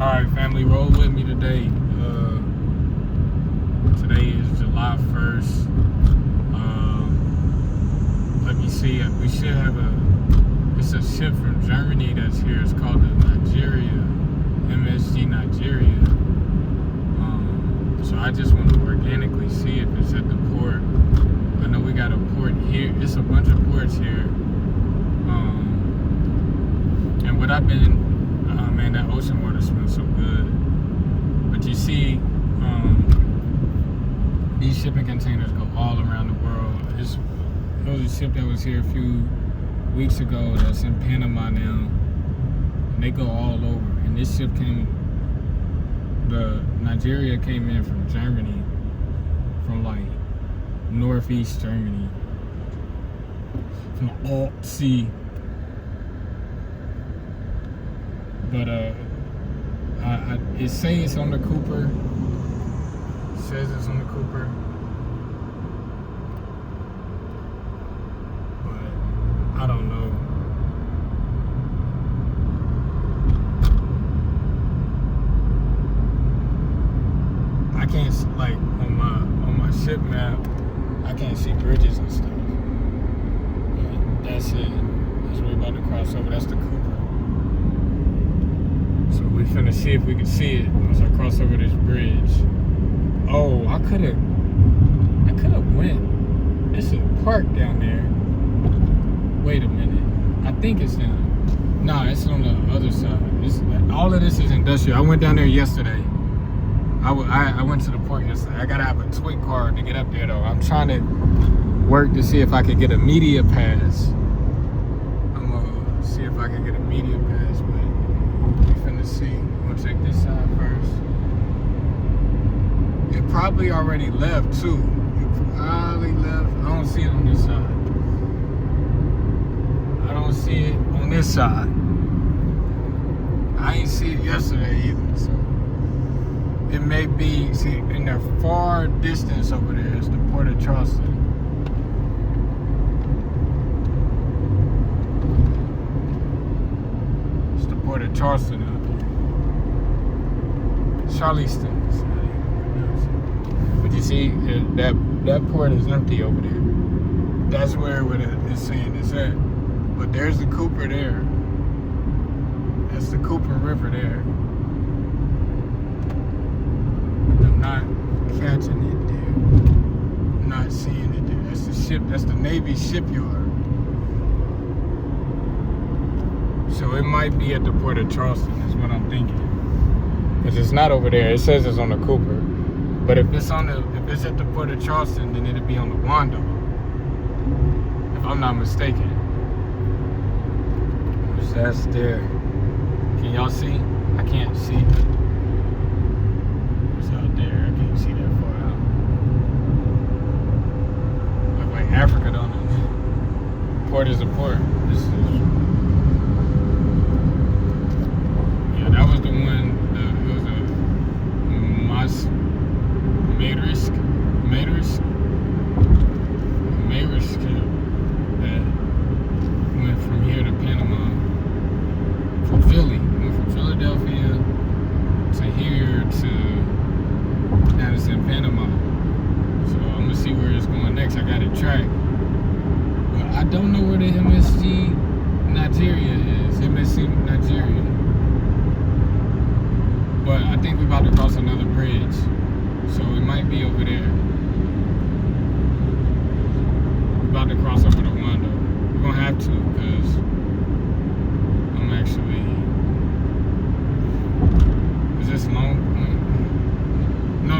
Alright, family, roll with me today. Today is July 1st. Let me see. We should have it's a ship from Germany that's here. It's called the MSG Nigeria. So I just want to organically see if it's at the port. I know we got a port here. It's a bunch of ports here. And what I've been, man, that ocean water smells so good. But you see, these shipping containers go all around the world. There was a ship that was here a few weeks ago that's in Panama now, and they go all over. And this ship Nigeria came in from Germany, from like northeast Germany, from the Alt Sea. But it says it's on the Cooper. It says it's on the Cooper. But I don't know. I can't, like, on my ship map, I can't see bridges and stuff. But that's it. That's what we're about to cross over. That's the Cooper. So we finna see if we can see it once I cross over this bridge. Oh, I could've went. There's a park down there. Wait a minute. I think it's down. Nah, it's on the other side. All of this is industrial. I went down there yesterday. I went to the port yesterday. I gotta have a twig card to get up there though. I'm trying to work to see if I could get a media pass. I'm gonna see if I can get a media pass, but we finna see. I'm gonna check this side first. It probably already left too. It probably left. I don't see it on this side. I don't see it on this side. I ain't see it yesterday either, so it may be, see, in the far distance over there is the Port of Charleston. It's the Port of Charleston out there. Charleston. But you see, that port is empty over there. That's where it's saying it's at. But there's the Cooper there. That's the Cooper River there. I'm not catching it there. I'm not seeing it there. That's the ship. That's the Navy shipyard. So it might be at the Port of Charleston is what I'm thinking. Because it's not over there. It says it's on the Cooper. But if it's at the Port of Charleston, then it'll be on the Wando. If I'm not mistaken. That's there. Can y'all see? I can't see. It's out there. I can't see that far out. Look like Africa, don't it? Port is a port. This is. Yeah, that was the one. It was a Marisk that went from here to Panama. From Philly. Went from Philadelphia to here to now it's in Panama. So I'm gonna see where it's going next. I got it tracked. But I don't know where the MSG Nigeria is. MSC Nigeria. But I think we're about to cross another bridge. So it might be over there. We're about to cross over the Wando. We're gonna have to, because I'm actually. Is this long? No.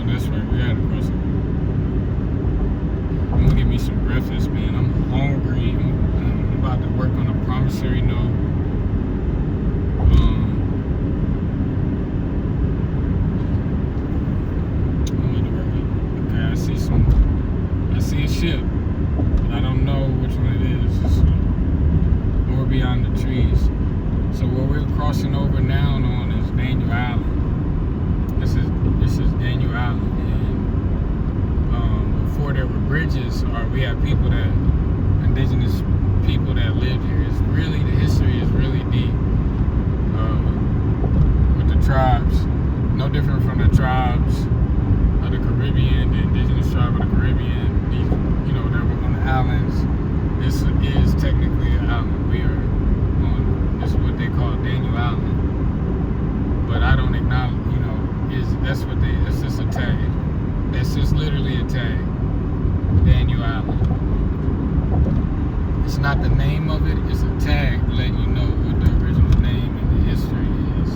That's right. We gotta cross over. I'm gonna get me some breakfast, man. I'm hungry. I'm about to work on a promissory note. I see a ship, but I don't know which one it is. It's over beyond the trees. So where we're crossing over now on is Daniel Island. This is Daniel Island, and before there were bridges, we have indigenous people that lived here. The history is really deep. With the tribes, no different from the tribes of the Caribbean, the indigenous tribe of the Caribbean, that were on the islands. This is technically an island. We are on, this is what they call Daniel Island. But I don't acknowledge, that's just a tag. That's just literally a tag. Daniel Island. It's not the name of it, it's a tag letting you know what the original name and the history is.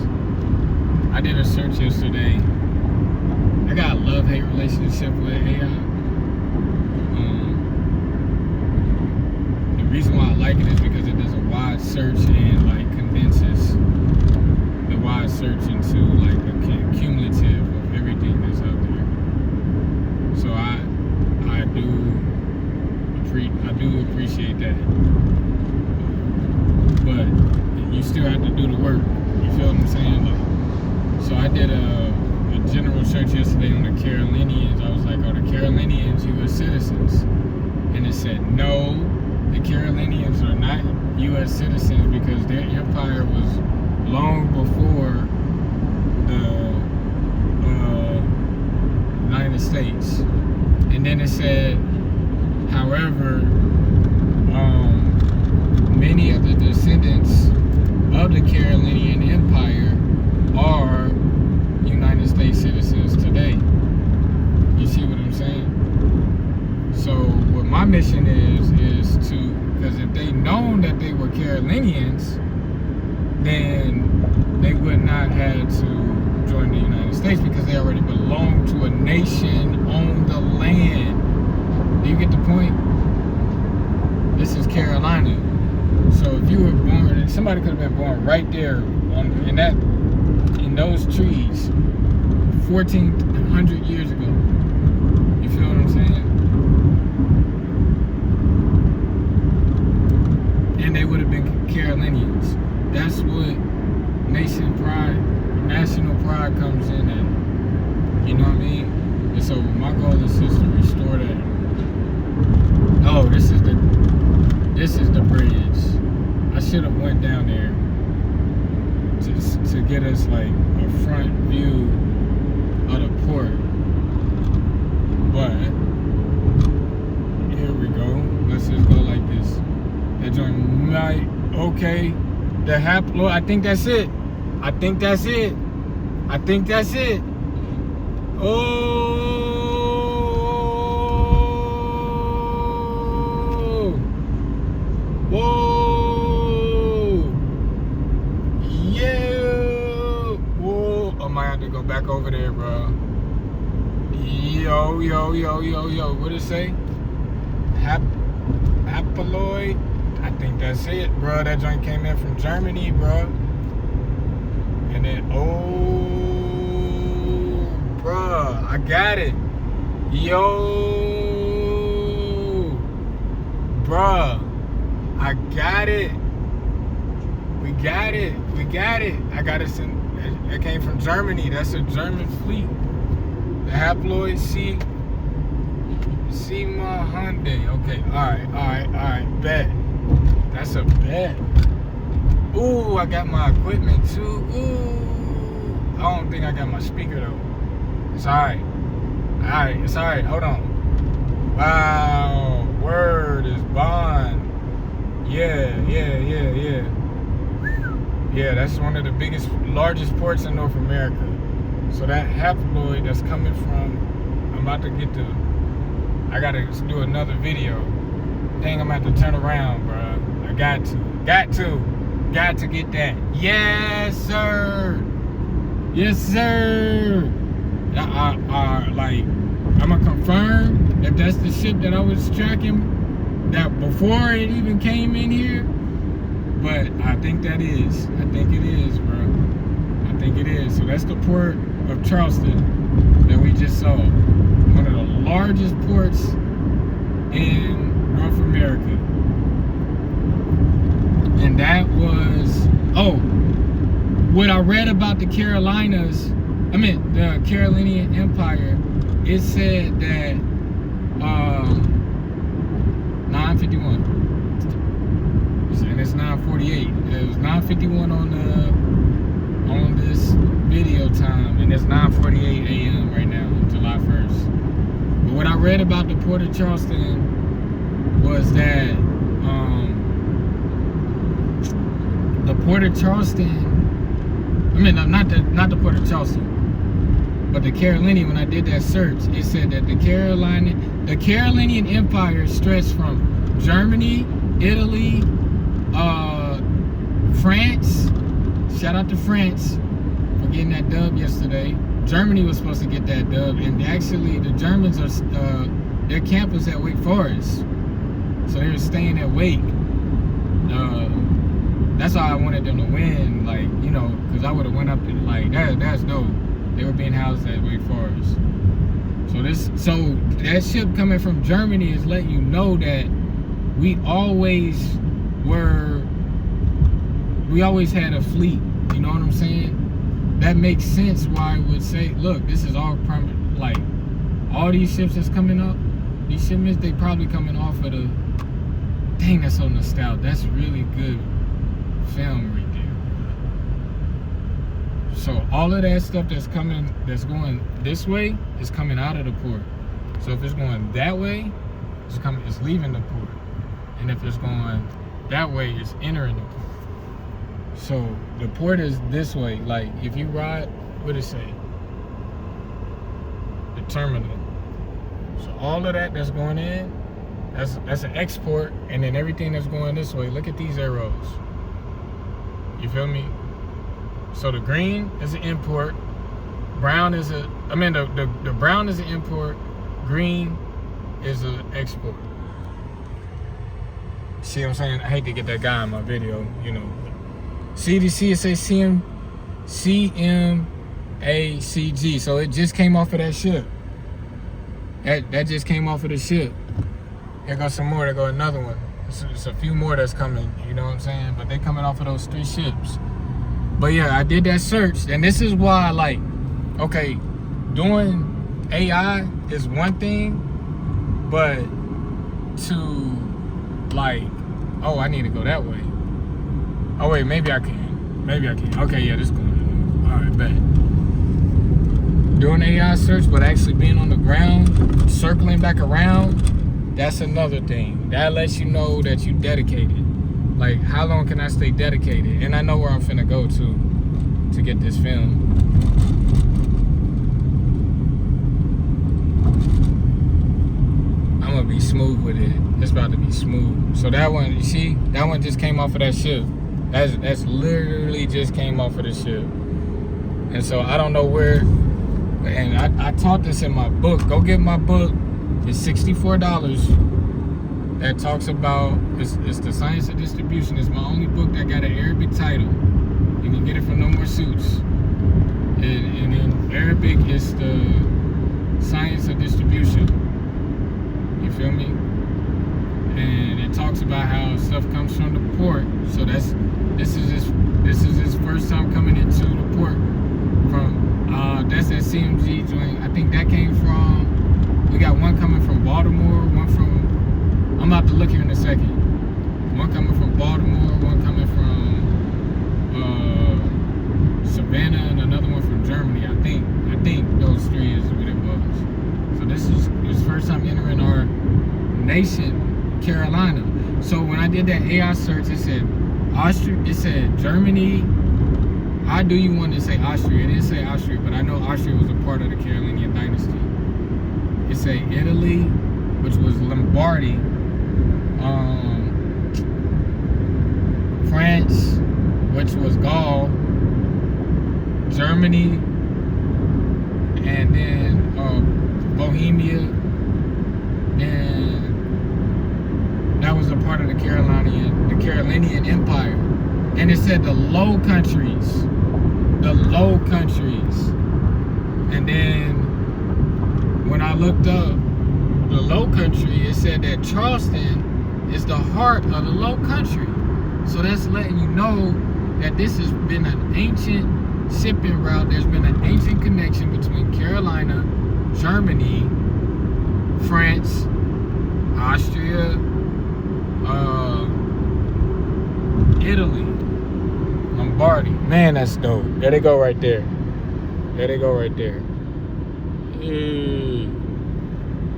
I did a search yesterday. I got a love-hate relationship with AI. The reason why I like it is because it does a wide search and condenses the wide search into a cumulative of everything that's out there. So I do appreciate that, but you still have to do the work. You feel what I'm saying? So I did a general search yesterday on the Carolinians. I was like, are the Carolinians U.S. citizens? And it said no, the Carolinians are not U.S. citizens because their empire was long before the United States. And then it said, however, many of the descendants of the Carolinian Empire are United States citizens today. You see what I'm saying? So what my mission is to, because if they known that they were Carolinians, then they would not have to join the United States because they already belong to a nation on the land. Do you get the point? This is Carolina. So if you were born, somebody could have been born right there in those trees 1,400 years ago. You feel what I'm saying? And they would have been Carolinians. That's what national pride comes in at. You know what I mean? And so my goal is just to restore that. Oh, this is the bridge. I should have went down there to get us a front view of the port. But here we go. Let's just go like this. That joint might okay. The haplo. I think that's it. Oh. Whoa. Yeah. Whoa. I might have to go back over there, bro. Yo. What did it say? Haploid. I think that's it, bro. That joint came in from Germany, bro. And then, bro, I got it. Yo, bro, I got it. We got it. I got it. It came from Germany. That's a German fleet. The haploid C. My Hyundai. Okay, all right, bet. That's a bet. Ooh, I got my equipment too. Ooh, I don't think I got my speaker though. It's alright. It's alright. Hold on. Wow, word is bond. Yeah. Yeah, that's one of the largest ports in North America. So that haploid that's coming from, I'm about to get to. I gotta do another video. Dang, I'm about to turn around, bro. I got to get that. Yes, sir. I'm gonna confirm if that's the ship that I was tracking that before it even came in here. But I think that is. I think it is, bro. I think it is. So that's the port of Charleston that we just saw. One of the largest ports in North America. And that was, what I read about the Carolinas, the Carolinian Empire, it said that 951. And it's 948. It was 951 on this video. and it's 9:48 a.m. right now, July 1st. But what I read about the Port of Charleston was that the Port of Charleston, I mean, not the Port of Charleston, but the Carolinian, when I did that search, it said that the Carolinian Empire stretched from Germany, Italy, France. Shout out to France for getting that dub yesterday. Germany was supposed to get that dub, and actually the Germans are their camp was at Wake Forest, so they were staying at Wake. That's why I wanted them to win, like, you know, because I would have went up and like that's dope. They were being housed at Wake Forest. So that ship coming from Germany is letting you know that we always had a fleet. You know what I'm saying? That makes sense why I would say, look, this is all permanent. Like, all these ships that's coming up, these shipments, they probably coming off of the, dang, that's so nostalgic. That's really good film right there. So all of that stuff that's going this way is coming out of the port. So if it's going that way, it's leaving the port. And if it's going that way, it's entering the port. So the port is this way. Like, if you ride, what does it say? The terminal. So all of that that's going in, that's an export, and then everything that's going this way. Look at these arrows. You feel me? So the green is an import. Brown is the brown is an import. Green is an export. See what I'm saying? I hate to get that guy in my video, you know. CDC, it says CMACG. So it just came off of that ship. That just came off of the ship. Here goes some more. There go another one. It's a few more that's coming. You know what I'm saying? But they coming off of those 3 ships. But yeah, I did that search, and this is why, like, okay, doing AI is one thing, but to, like, oh, I need to go that way. Oh wait, maybe I can. Okay, yeah, this is going. All right, bet. Doing AI search, but actually being on the ground, circling back around, that's another thing. That lets you know that you dedicated. Like, how long can I stay dedicated? And I know where I'm finna go to get this film. I'm gonna be smooth with it. It's about to be smooth. So that one, you see, that one just came off of that ship. That's literally just came off of the ship. And so I don't know where, and I taught this in my book. Go get my book. It's $64. That talks about, it's the science of distribution. It's my only book that got an Arabic title. You can get it from No More Suits. And in Arabic, it's the science of distribution. You feel me? And it talks about how stuff comes from the port. So this is his first time coming into the port from that's that CMG joint. I think that came from, we got one coming from Baltimore, one from, I'm about to look here in a second. One coming from Baltimore, one coming from Savannah, and another one from Germany. I think those 3 is what it was. So this is his first time entering our nation, Carolina. So when I did that AI search, it said Austria, it said Germany. How do you want to say Austria? It didn't say Austria, but I know Austria was a part of the Carolinian dynasty. It said Italy, which was Lombardy. France, which was Gaul. Germany, and then Bohemia, and that was a part of the Carolinian Empire. And it said the Low Countries. And then when I looked up the Low Country, it said that Charleston is the heart of the Low Country. So that's letting you know that this has been an ancient shipping route. There's been an ancient connection between Carolina, Germany, France, Austria, Italy, Lombardy. Man, that's dope. There they go right there. There they go right there. Hey.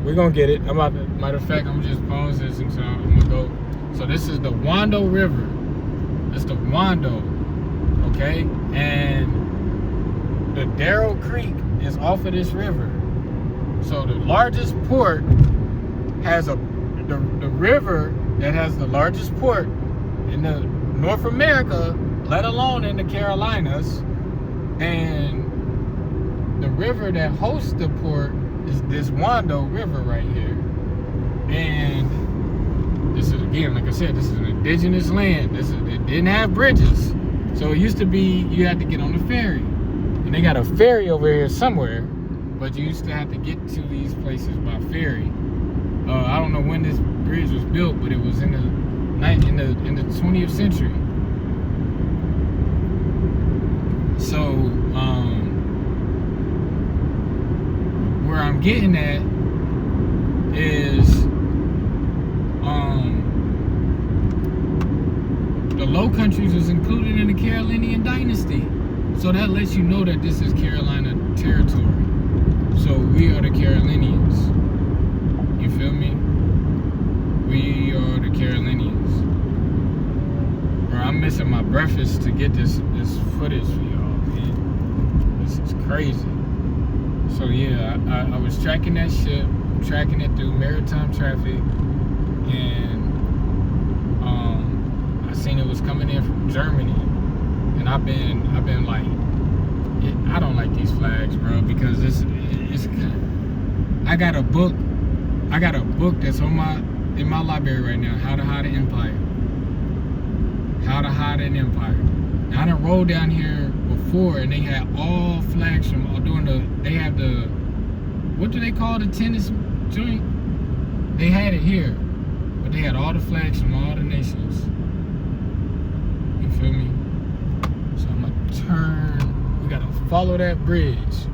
We're gonna get it. Matter of fact, I'm just pause this and so I'm gonna go. So this is the Wando River. It's the Wando, okay? And the Darrel Creek is off of this river. So the largest port has the river that has the largest port in the North America, let alone in the Carolinas. And the river that hosts the port is this Wando River right here. And this is, again, like I said, this is an indigenous land. It didn't have bridges. So it used to be you had to get on the ferry. And they got a ferry over here somewhere, but you used to have to get to these places by ferry. I don't know when this bridge was built, but it was in the 20th century. So where I'm getting at is the Low Countries was included in the Carolinian dynasty. So that lets you know that this is Carolina territory. So we are the Carolinians. You feel me? We are the Carolinians. Bro, I'm missing my breakfast to get this footage for y'all, man. This is crazy. So yeah, I was tracking that ship, tracking it through maritime traffic, and I seen it was coming in from Germany, and I've been like, I don't like these flags, bro, because it's I got a book that's in my library right now, How to Hide an Empire. How to Hide an Empire. Now, I done rolled down here before, and they had all flags from they have the, what do they call the tennis joint? They had it here, but they had all the flags from all the nations. You feel me? So I'm gonna turn. We gotta follow that bridge.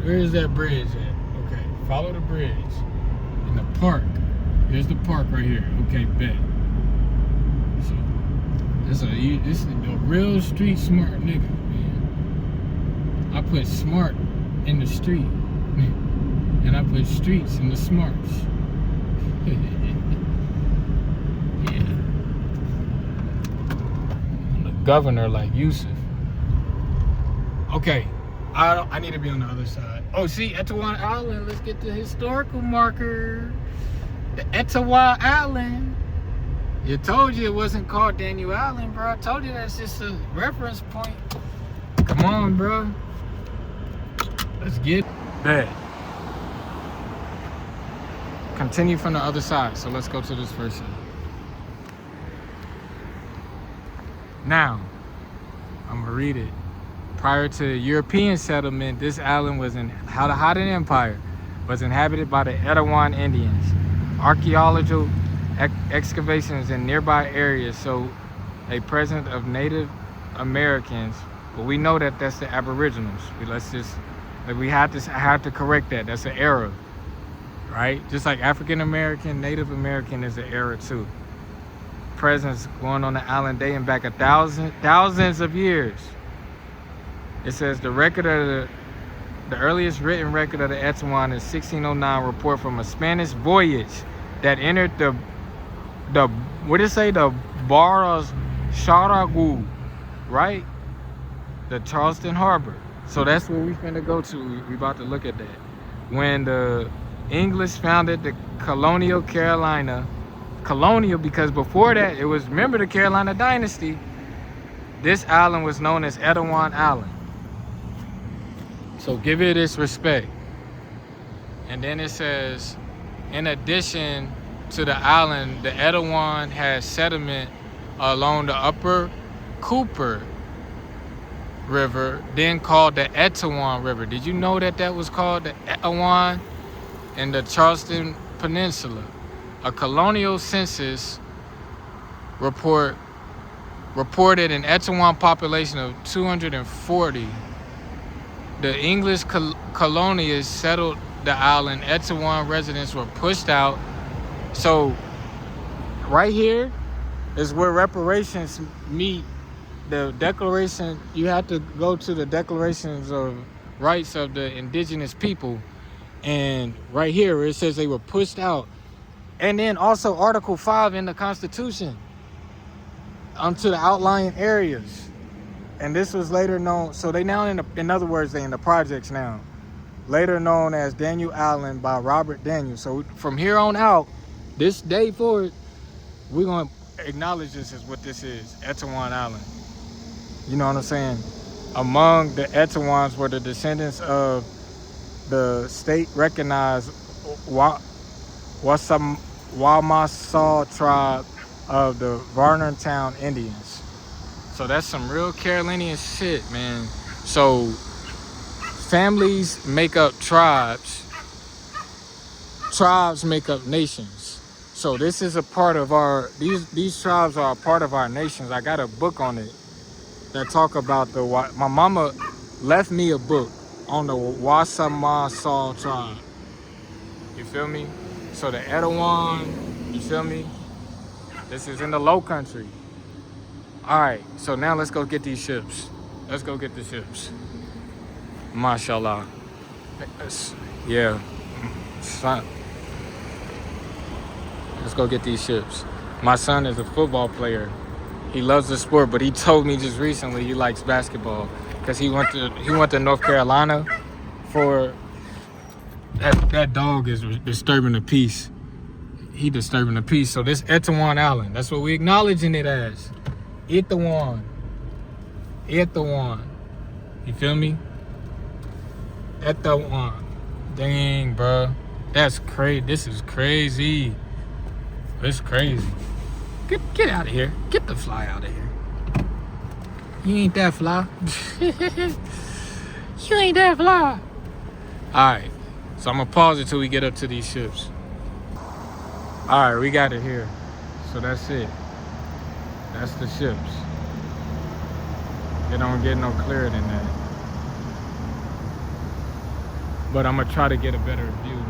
Where is that bridge at? Okay, follow the bridge. In the park. Here's the park right here. Okay, bet. So this is a real street smart nigga, man. I put smart in the street, and I put streets in the smarts. Yeah. I'm the governor like Yusuf. Okay, I need to be on the other side. Oh, see, Etiwan Island. Let's get the historical marker. The Etiwan Island. You told you it wasn't called Daniel Island, bro. I told you that's just a reference point. Come on, bro. Let's get that. Continue from the other side. So let's go to this first side. Now, I'm gonna read it. Prior to European settlement, this island was How to Hide an Empire, was inhabited by the Etiwan Indians. Archaeological excavations in nearby areas show a presence of Native Americans, but we know that that's the Aboriginals. We have to correct that. That's an error, right? Just like African American, Native American is an error too. Presence going on the island dating back thousands of years. It says the earliest written record of the Etiwan is 1609 report from a Spanish voyage that entered the Barras Charagu, right? The Charleston Harbor. So that's where we finna go to. We about to look at that. When the English founded the colonial Carolina, because before that it was, remember the Carolina dynasty, this island was known as Etiwan Island. So give it its respect. And then it says, in addition to the island, the Etiwan has settlement along the upper Cooper River, then called the Etiwan River. Did you know that was called the Etiwan in the Charleston Peninsula? A colonial census reported an Etiwan population of 240. The English colonists settled the island. Etiwan residents were pushed out. So right here is where reparations meet the Declaration. You have to go to the Declarations of rights of the indigenous people. And right here it says they were pushed out. And then also Article 5 in the Constitution onto the outlying areas. And this was later known, so they now in other words, they in the projects now. Later known as Daniel Island by Robert Daniel. So from here on out, this day forward, we're gonna acknowledge this as what this is, Etiwan Island. You know what I'm saying? Among the Etiwans were the descendants of the state recognized Wamassaw tribe of the Varnertown Indians. So that's some real Carolinian shit, man. So families make up tribes. Tribes make up nations. So this is a part of our, these tribes are a part of our nations. I got a book on it that talk about my mama left me a book on the Wamassaw tribe. You feel me? So the Etiwan, you feel me? This is in the low country. All right, so now let's go get these ships. Let's go get the ships. Mashallah. Yeah. Son. Let's go get these ships. My son is a football player. He loves the sport, but he told me just recently he likes basketball because he went to North Carolina for that dog is disturbing the peace. He disturbing the peace. So this Etiwan Island, that's what we acknowledging it as. Etiwan. Etiwan. You feel me? Etiwan. Dang, bro. That's crazy. This is crazy. It's crazy. Get out of here. Get the fly out of here. You ain't that fly. You ain't that fly. Alright. So I'm gonna pause it till we get up to these ships. Alright, we got it here. So that's it. That's the ships. It don't get no clearer than that. But I'm gonna try to get a better view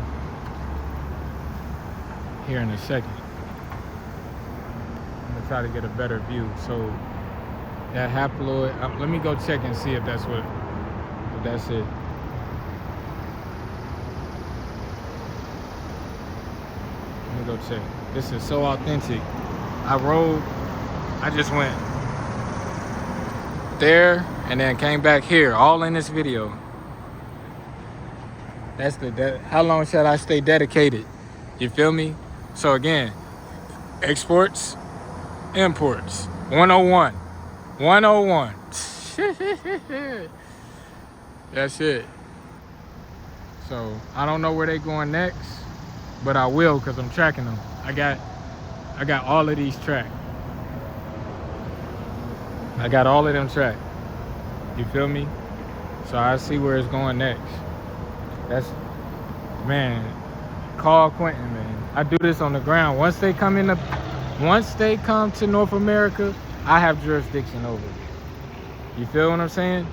here in a second. I'm gonna try to get a better view. So that haploid, let me go check and see if that's it. Let me go check. This is so authentic. I just went there and then came back here, all in this video. That's how long should I stay dedicated? You feel me? So again, exports, imports, 101. 101. That's it. So I don't know where they going next, but I will because I'm tracking them. I got all of these tracked. I got all of them tracked. You feel me? So I see where it's going next. That's, man, call Quentin, man. I do this on the ground. Once they come to North America, I have jurisdiction over it. You feel what I'm saying?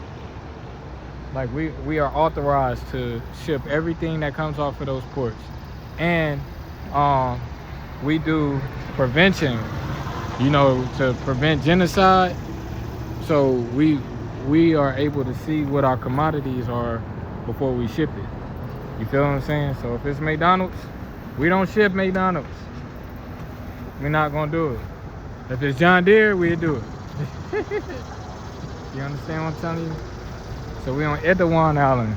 Like we are authorized to ship everything that comes off of those ports. And we do prevention, to prevent genocide. So we are able to see what our commodities are before we ship it. You feel what I'm saying? So if it's McDonald's, we don't ship McDonald's. We're not gonna do it. If it's John Deere, we'll do it. You understand what I'm telling you? So we on Etiwan Island.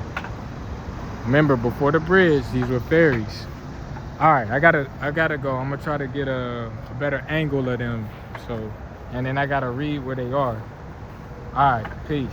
Remember, before the bridge, these were ferries. All right, I gotta go. I'm gonna try to get a better angle of them. So, and then I gotta read where they are. All right, peace.